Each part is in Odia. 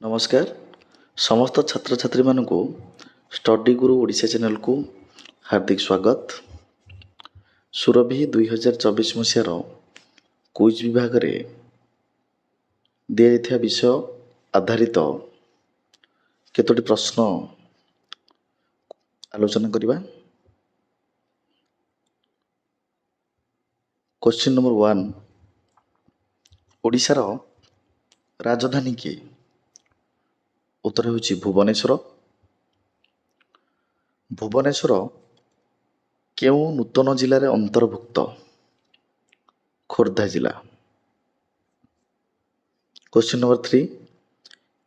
ନମସ୍କାର ସମସ୍ତ ଛାତ୍ରଛାତ୍ରୀମାନଙ୍କୁ ଷ୍ଟଡି ଗୁରୁ ଓଡ଼ିଶା ଚ୍ୟାନେଲକୁ ହାର୍ଦ୍ଦିକ ସ୍ୱାଗତ। ସୁରଭି 2024 ମସିହାର କୁଇଜ୍ ବିଭାଗରେ ଦିଆଯାଇଥିବା ବିଷୟ ଆଧାରିତ କେତୋଟି ପ୍ରଶ୍ନ ଆଲୋଚନା କରିବା। କ୍ୱେଶ୍ଚିନ୍ ନମ୍ବର 1, ଓଡ଼ିଶାର ରାଜଧାନୀ କିଏ? ଉତ୍ତର ହେଉଛି ଭୁବନେଶ୍ୱର। ଭୁବନେଶ୍ୱର କେଉଁ ନୂତନ ଜିଲ୍ଲାରେ ଅନ୍ତର୍ଭୁକ୍ତ? ଖୋର୍ଦ୍ଧା ଜିଲ୍ଲା। କ୍ୱେଶ୍ଚିନ୍ ନମ୍ବର 3,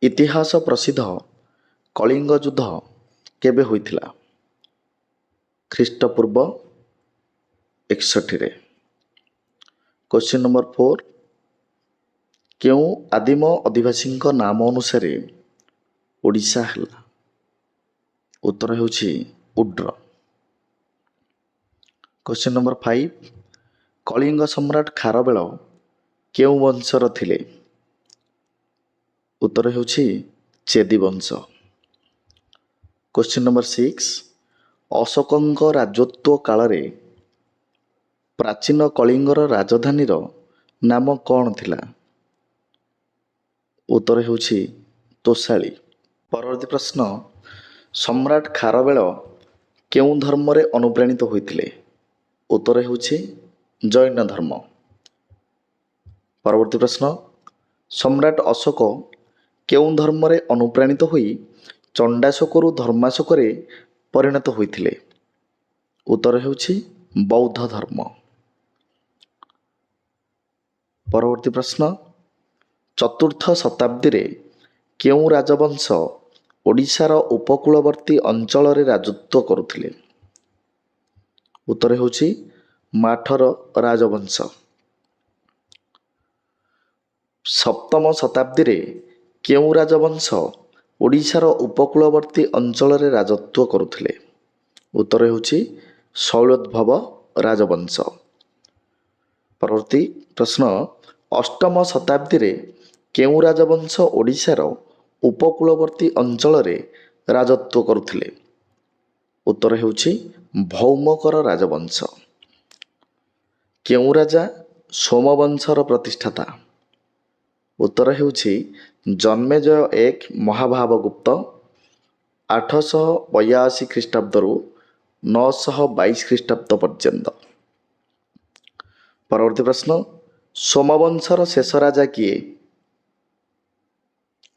ଇତିହାସ ପ୍ରସିଦ୍ଧ କଳିଙ୍ଗ ଯୁଦ୍ଧ କେବେ ହୋଇଥିଲା? ଖ୍ରୀଷ୍ଟପୂର୍ବ 61ରେ। କ୍ୱେଶ୍ଚିନ୍ ନମ୍ବର 4, କେଉଁ ଆଦିମ ଅଧିବାସୀଙ୍କ ନାମ ଅନୁସାରେ ଓଡ଼ିଶା ହେଲା? ଉତ୍ତର ହେଉଛି ଉଡ୍ର। କ୍ୱେଶ୍ଚିନ୍ ନମ୍ବର 5, କଳିଙ୍ଗ ସମ୍ରାଟ ଖାରବେଳ କେଉଁ ବଂଶର ଥିଲେ? ଉତ୍ତର ହେଉଛି ଚେଦି ବଂଶ। କ୍ୱେଶ୍ଚିନ୍ ନମ୍ବର 6, ଅଶୋକଙ୍କ ରାଜତ୍ୱ କାଳରେ ପ୍ରାଚୀନ କଳିଙ୍ଗର ରାଜଧାନୀର ନାମ କ'ଣ ଥିଲା? ଉତ୍ତର ହେଉଛି ତୋଷାଳୀ। ପରବର୍ତ୍ତୀ ପ୍ରଶ୍ନ, ସମ୍ରାଟ ଖାରବେଳ କେଉଁ ଧର୍ମରେ ଅନୁପ୍ରାଣିତ ହୋଇଥିଲେ? ଉତ୍ତର ହେଉଛି ଜୈନ ଧର୍ମ। ପରବର୍ତ୍ତୀ ପ୍ରଶ୍ନ, ସମ୍ରାଟ ଅଶୋକ କେଉଁ ଧର୍ମରେ ଅନୁପ୍ରାଣିତ ହୋଇ ଚଣ୍ଡାଶୋକରୁ ଧର୍ମାଶୋକରେ ପରିଣତ ହୋଇଥିଲେ? ଉତ୍ତର ହେଉଛି ବୌଦ୍ଧ ଧର୍ମ। ପରବର୍ତ୍ତୀ ପ୍ରଶ୍ନ, ଚତୁର୍ଥ ଶତାବ୍ଦୀରେ କେଉଁ ରାଜବଂଶ ଓଡ଼ିଶାର ଉପକୂଳବର୍ତ୍ତୀ ଅଞ୍ଚଳରେ ରାଜତ୍ୱ କରୁଥିଲେ? ଉତ୍ତର ହେଉଛି ମାଠର ରାଜବଂଶ। ସପ୍ତମ ଶତାବ୍ଦୀରେ କେଉଁ ରାଜବଂଶ ଓଡ଼ିଶାର ଉପକୂଳବର୍ତ୍ତୀ ଅଞ୍ଚଳରେ ରାଜତ୍ୱ କରୁଥିଲେ? ଉତ୍ତର ହେଉଛି ଶୈଳୋଦ୍ଭବ ରାଜବଂଶ। ପରବର୍ତ୍ତୀ ପ୍ରଶ୍ନ, ଅଷ୍ଟମ ଶତାବ୍ଦୀରେ କେଉଁ ରାଜବଂଶ ଓଡ଼ିଶାର ଉପକୂଳବର୍ତ୍ତୀ ଅଞ୍ଚଳରେ ରାଜତ୍ୱ କରୁଥିଲେ? ଉତ୍ତର ହେଉଛି ଭୌମକର ରାଜବଂଶ। କେଉଁ ରାଜା ସୋମବଂଶର ପ୍ରତିଷ୍ଠାତା? ଉତ୍ତର ହେଉଛି ଜନ୍ମେଜୟ 1 ମହାଭାବଗୁପ୍ତ 882 ଖ୍ରୀଷ୍ଟାବ୍ଦରୁ 922 ଖ୍ରୀଷ୍ଟାବ୍ଦ ପର୍ଯ୍ୟନ୍ତ। ପରବର୍ତ୍ତୀ ପ୍ରଶ୍ନ, ସୋମବଂଶର ଶେଷ ରାଜା କିଏ?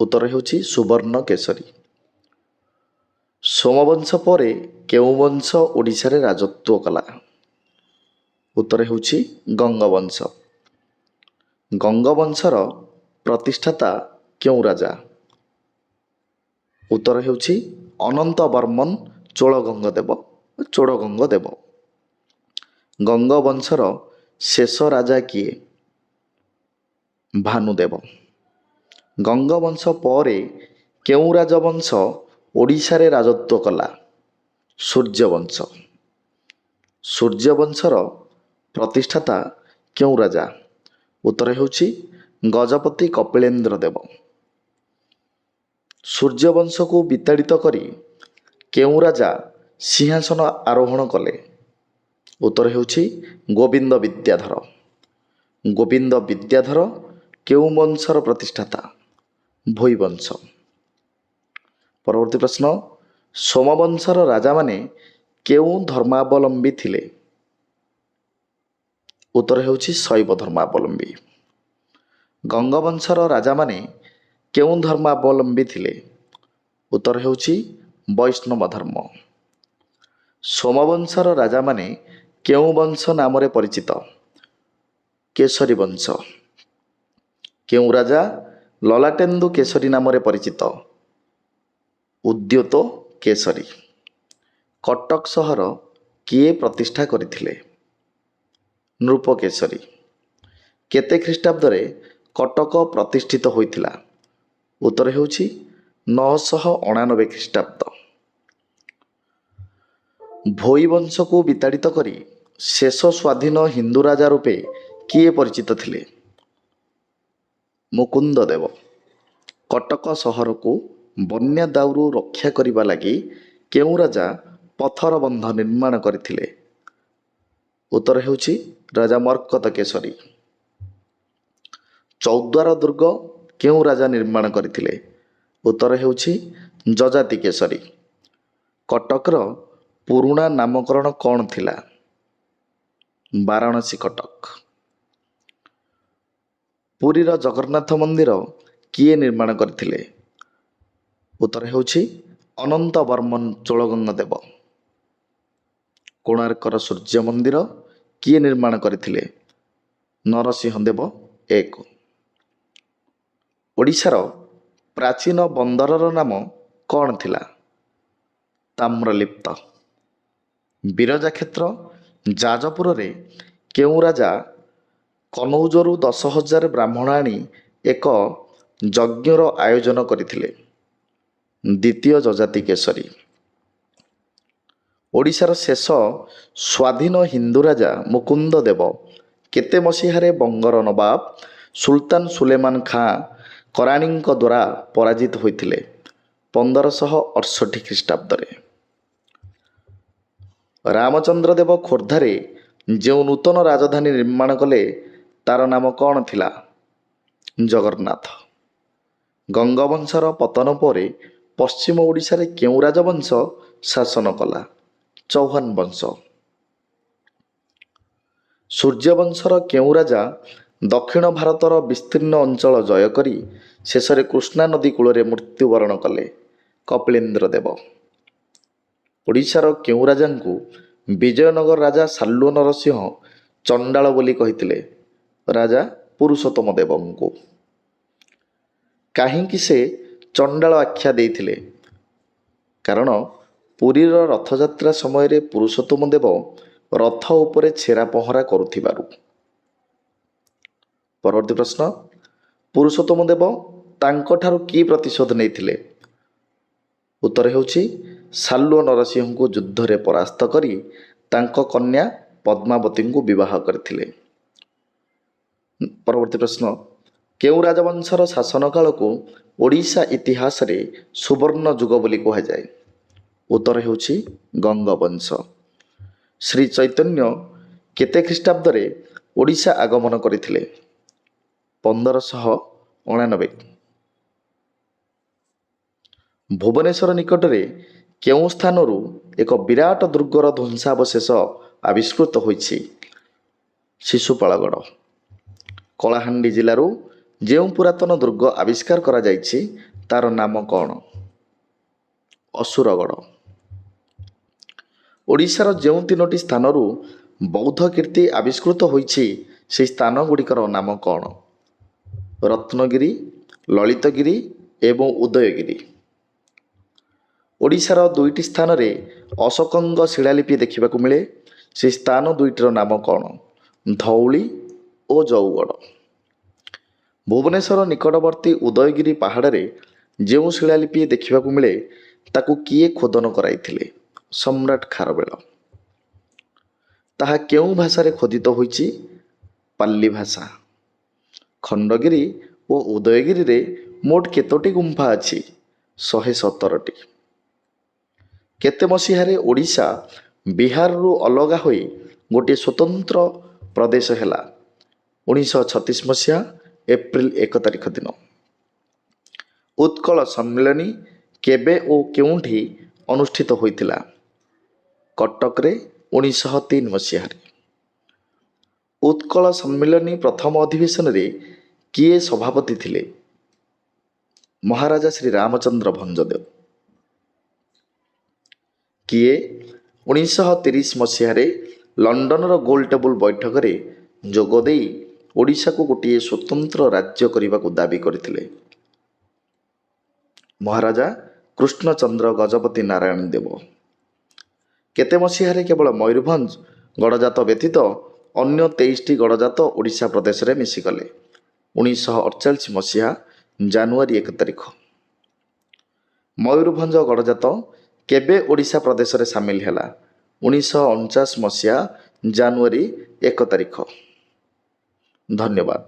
ଉତ୍ତର ହେଉଛି ସୁବର୍ଣ୍ଣକେଶରୀ। ସୋମବଂଶ ପରେ କେଉଁ ବଂଶ ଓଡ଼ିଶାରେ ରାଜତ୍ୱ କଲା? ଉତ୍ତର ହେଉଛି ଗଙ୍ଗବଂଶ। ଗଙ୍ଗବଂଶର ପ୍ରତିଷ୍ଠାତା କେଉଁ ରାଜା? ଉତ୍ତର ହେଉଛି ଅନନ୍ତ ବର୍ମନ ଚୋଡ଼ଗଙ୍ଗ ଦେବ। ଗଙ୍ଗବଂଶର ଶେଷ ରାଜା କିଏ? ଭାନୁଦେବ। ଗଙ୍ଗବଂଶ ପରେ କେଉଁ ରାଜବଂଶ ଓଡ଼ିଶାରେ ରାଜତ୍ୱ କଲା? ସୂର୍ଯ୍ୟବଂଶ। ସୂର୍ଯ୍ୟବଂଶର ପ୍ରତିଷ୍ଠାତା କେଉଁ ରାଜା? ଉତ୍ତର ହେଉଛି ଗଜପତି କପିଳେନ୍ଦ୍ର ଦେବ। ସୂର୍ଯ୍ୟବଂଶକୁ ବିତାଡ଼ିତ କରି କେଉଁ ରାଜା ସିଂହାସନ ଆରୋହଣ କଲେ? ଉତ୍ତର ହେଉଛି ଗୋବିନ୍ଦ ବିଦ୍ୟାଧର। ଗୋବିନ୍ଦ ବିଦ୍ୟାଧର କେଉଁ ବଂଶର ପ୍ରତିଷ୍ଠାତା? ଭୋଇବଂଶ। ପରବର୍ତ୍ତୀ ପ୍ରଶ୍ନ, ସୋମବଂଶର ରାଜାମାନେ କେଉଁ ଧର୍ମାବଲମ୍ବୀ ଥିଲେ? ଉତ୍ତର ହେଉଛି ଶୈବ ଧର୍ମାବଲମ୍ବୀ। ଗଙ୍ଗବଂଶର ରାଜାମାନେ କେଉଁ ଧର୍ମାବଲମ୍ବୀ ଥିଲେ? ଉତ୍ତର ହେଉଛି ବୈଷ୍ଣବ ଧର୍ମ। ସୋମବଂଶର ରାଜାମାନେ କେଉଁ ବଂଶ ନାମରେ ପରିଚିତ? କେଶରୀ ବଂଶ। କେଉଁ ରାଜା ଲଲାଟେନ୍ଦୁ କେଶରୀ ନାମରେ ପରିଚିତ? ଉଦ୍ୟୋତ କେଶରୀ। କଟକ ସହର କିଏ ପ୍ରତିଷ୍ଠା କରିଥିଲେ? ନୃପକେଶରୀ। କେତେ ଖ୍ରୀଷ୍ଟାବ୍ଦରେ କଟକ ପ୍ରତିଷ୍ଠିତ ହୋଇଥିଲା? ଉତ୍ତର ହେଉଛି 999 ଖ୍ରୀଷ୍ଟାବ୍ଦ। ଭୋଇ ବଂଶକୁ ବିତାଡ଼ିତ କରି ଶେଷ ସ୍ୱାଧୀନ ହିନ୍ଦୁ ରାଜା ରୂପେ କିଏ ପରିଚିତ ଥିଲେ? ମୁକୁନ୍ଦ ଦେବ। କଟକ ସହରକୁ ବନ୍ୟା ଦାଉରୁ ରକ୍ଷା କରିବା ଲାଗି କେଉଁ ରାଜା ପଥର ବନ୍ଧ ନିର୍ମାଣ କରିଥିଲେ? ଉତ୍ତର ହେଉଛି ରାଜା ମର୍କତ କେଶରୀ। ଚୌଦ୍ୱାର ଦୁର୍ଗ କେଉଁ ରାଜା ନିର୍ମାଣ କରିଥିଲେ? ଉତ୍ତର ହେଉଛି ଯଯାତି କେଶରୀ। କଟକର ପୁରୁଣା ନାମକରଣ କ'ଣ ଥିଲା? ବାରାଣସୀ କଟକ। ପୁରୀର ଜଗନ୍ନାଥ ମନ୍ଦିର କିଏ ନିର୍ମାଣ କରିଥିଲେ? ଉତ୍ତର ହେଉଛି ଅନନ୍ତ ବର୍ମନ ଚୋଳଗଙ୍ଗ ଦେବ। କୋଣାର୍କର ସୂର୍ଯ୍ୟ ମନ୍ଦିର କିଏ ନିର୍ମାଣ କରିଥିଲେ? ନରସିଂହ ଦେବ ଏକ। ଓଡ଼ିଶାର ପ୍ରାଚୀନ ବନ୍ଦରର ନାମ କ'ଣ ଥିଲା? ତାମ୍ରଲିପ୍ତ। ବିରଜା କ୍ଷେତ୍ର ଯାଜପୁରରେ କେଉଁ ରାଜା କନୌଜରୁ 10,000 ବ୍ରାହ୍ମଣ ଆଣି ଏକ ଯଜ୍ଞର ଆୟୋଜନ କରିଥିଲେ? ଦ୍ୱିତୀୟ ଯଯାତି କେଶରୀ। ଓଡ଼ିଶାର ଶେଷ ସ୍ୱାଧୀନ ହିନ୍ଦୁ ରାଜା ମୁକୁନ୍ଦ ଦେବ କେତେ ମସିହାରେ ବଙ୍ଗର ନବାବ ସୁଲତାନ ସୁଲେମାନ ଖାଁ କରାଣୀଙ୍କ ଦ୍ୱାରା ପରାଜିତ ହୋଇଥିଲେ? 1568 ଖ୍ରୀଷ୍ଟାବ୍ଦରେ। ରାମଚନ୍ଦ୍ର ଦେବ ଖୋର୍ଦ୍ଧାରେ ଯେଉଁ ନୂତନ ରାଜଧାନୀ ନିର୍ମାଣ କଲେ ତାର ନାମ କ'ଣ ଥିଲା? ଜଗନ୍ନାଥ। ଗଙ୍ଗବଂଶର ପତନ ପରେ ପଶ୍ଚିମ ଓଡ଼ିଶାରେ କେଉଁ ରାଜବଂଶ ଶାସନ କଲା? ଚୌହାନ ବଂଶ। ସୂର୍ଯ୍ୟବଂଶର କେଉଁ ରାଜା ଦକ୍ଷିଣ ଭାରତର ବିସ୍ତୀର୍ଣ୍ଣ ଅଞ୍ଚଳ ଜୟ କରି ଶେଷରେ କୃଷ୍ଣା ନଦୀ କୂଳରେ ମୃତ୍ୟୁବରଣ କଲେ? କପିଳେନ୍ଦ୍ର ଦେବ। ଓଡ଼ିଶାର କେଉଁ ରାଜାଙ୍କୁ ବିଜୟନଗର ରାଜା ସାଲୁଅ ନରସିଂହ ଚଣ୍ଡାଳ ବୋଲି କହିଥିଲେ? ରାଜା ପୁରୁଷୋତ୍ତମ ଦେବଙ୍କୁ। କାହିଁକି ସେ ଚଣ୍ଡାଳ ଆଖ୍ୟା ଦେଇଥିଲେ? କାରଣ ପୁରୀର ରଥଯାତ୍ରା ସମୟରେ ପୁରୁଷୋତ୍ତମ ଦେବ ରଥ ଉପରେ ଛେରା ପହଁରା କରୁଥିବାରୁ। ପରବର୍ତ୍ତୀ ପ୍ରଶ୍ନ, ପୁରୁଷୋତ୍ତମ ଦେବ ତାଙ୍କଠାରୁ କି ପ୍ରତିଶୋଧ ନେଇଥିଲେ? ଉତ୍ତର ହେଉଛି ସାଲୁଅ ନରସିଂହଙ୍କୁ ଯୁଦ୍ଧରେ ପରାସ୍ତ କରି ତାଙ୍କ କନ୍ୟା ପଦ୍ମାବତୀଙ୍କୁ ବିବାହ କରିଥିଲେ। ପରବର୍ତ୍ତୀ ପ୍ରଶ୍ନ, କେଉଁ ରାଜବଂଶର ଶାସନ କାଳକୁ ଓଡ଼ିଶା ଇତିହାସରେ ସୁବର୍ଣ୍ଣ ଯୁଗ ବୋଲି କୁହାଯାଏ? ଉତ୍ତର ହେଉଛି ଗଙ୍ଗବଂଶ। ଶ୍ରୀ ଚୈତନ୍ୟ କେତେ ଖ୍ରୀଷ୍ଟାବ୍ଦରେ ଓଡ଼ିଶା ଆଗମନ କରିଥିଲେ? 1589। ଭୁବନେଶ୍ୱର ନିକଟରେ କେଉଁ ସ୍ଥାନରୁ ଏକ ବିରାଟ ଦୁର୍ଗର ଧ୍ୱଂସାବଶେଷ ଆବିଷ୍କୃତ ହୋଇଛି? ଶିଶୁପାଳଗଡ଼। କଳାହାଣ୍ଡି ଜିଲ୍ଲାରୁ ଯେଉଁ ପୁରାତନ ଦୁର୍ଗ ଆବିଷ୍କାର କରାଯାଇଛି ତାର ନାମ କ'ଣ? ଅସୁରଗଡ଼। ଓଡ଼ିଶାର ଯେଉଁ 3ଟି ସ୍ଥାନରୁ ବୌଦ୍ଧ କୀର୍ତ୍ତି ଆବିଷ୍କୃତ ହୋଇଛି ସେହି ସ୍ଥାନ ଗୁଡ଼ିକର ନାମ କ'ଣ? ରତ୍ନଗିରି, ଲଳିତଗିରି ଏବଂ ଉଦୟଗିରି। ଓଡ଼ିଶାର 2ଟି ସ୍ଥାନରେ ଅଶୋକଙ୍କ ଶିଳାଲିପି ଦେଖିବାକୁ ମିଳେ। ସେହି ସ୍ଥାନ 2ଟିର ନାମ କ'ଣ? ଧଉଳି ଓ ଜଉଗଡ଼। ଭୁବନେଶ୍ୱର ନିକଟବର୍ତ୍ତୀ ଉଦୟଗିରି ପାହାଡ଼ରେ ଯେଉଁ ଶିଳାଲିପି ଦେଖିବାକୁ ମିଳେ ତାକୁ କିଏ ଖୋଦନ କରାଇଥିଲେ? ସମ୍ରାଟ ଖାରବେଳ। ତାହା କେଉଁ ଭାଷାରେ ଖୋଦିତ ହୋଇଛି? ପାଲି ଭାଷା। ଖଣ୍ଡଗିରି ଓ ଉଦୟଗିରିରେ ମୋଟ କେତୋଟି ଗୁମ୍ଫା ଅଛି? 117ଟି। କେତେ ମସିହାରେ ଓଡ଼ିଶା ବିହାରରୁ ଅଲଗା ହୋଇ ଗୋଟିଏ ସ୍ୱତନ୍ତ୍ର ପ୍ରଦେଶ ହେଲା? 1936 ମସିହା ଏପ୍ରିଲ 1 ତାରିଖ ଦିନ। ଉତ୍କଳ ସମ୍ମିଳନୀ କେବେ ଓ କେଉଁଠି ଅନୁଷ୍ଠିତ ହୋଇଥିଲା? କଟକରେ 1903 ମସିହାରେ। ଉତ୍କଳ ସମ୍ମିଳନୀ ପ୍ରଥମ ଅଧିବେଶନରେ କିଏ ସଭାପତି ଥିଲେ? ମହାରାଜା ଶ୍ରୀ ରାମଚନ୍ଦ୍ର ଭଞ୍ଜଦେବ। କିଏ 1930 ମସିହାରେ ଲଣ୍ଡନର ଗୋଲ ଟେବୁଲ ବୈଠକରେ ଯୋଗ ଦେଇ ଓଡ଼ିଶାକୁ ଗୋଟିଏ ସ୍ୱତନ୍ତ୍ର ରାଜ୍ୟ କରିବାକୁ ଦାବି କରିଥିଲେ? ମହାରାଜା କୃଷ୍ଣଚନ୍ଦ୍ର ଗଜପତି ନାରାୟଣ ଦେବ। କେତେ ମସିହାରେ କେବଳ ମୟୂରଭଞ୍ଜ ଗଡ଼ଜାତ ବ୍ୟତୀତ ଅନ୍ୟ 23ଟି ଗଡ଼ଜାତ ଓଡ଼ିଶା ପ୍ରଦେଶରେ ମିଶିଗଲେ? 1948 ମସିହା ଜାନୁଆରୀ 1 ତାରିଖ। ମୟୂରଭଞ୍ଜ ଗଡ଼ଜାତ କେବେ ଓଡ଼ିଶା ପ୍ରଦେଶରେ ସାମିଲ ହେଲା? 1949 ମସିହା ଜାନୁଆରୀ 1 ତାରିଖ। ଧନ୍ୟବାଦ।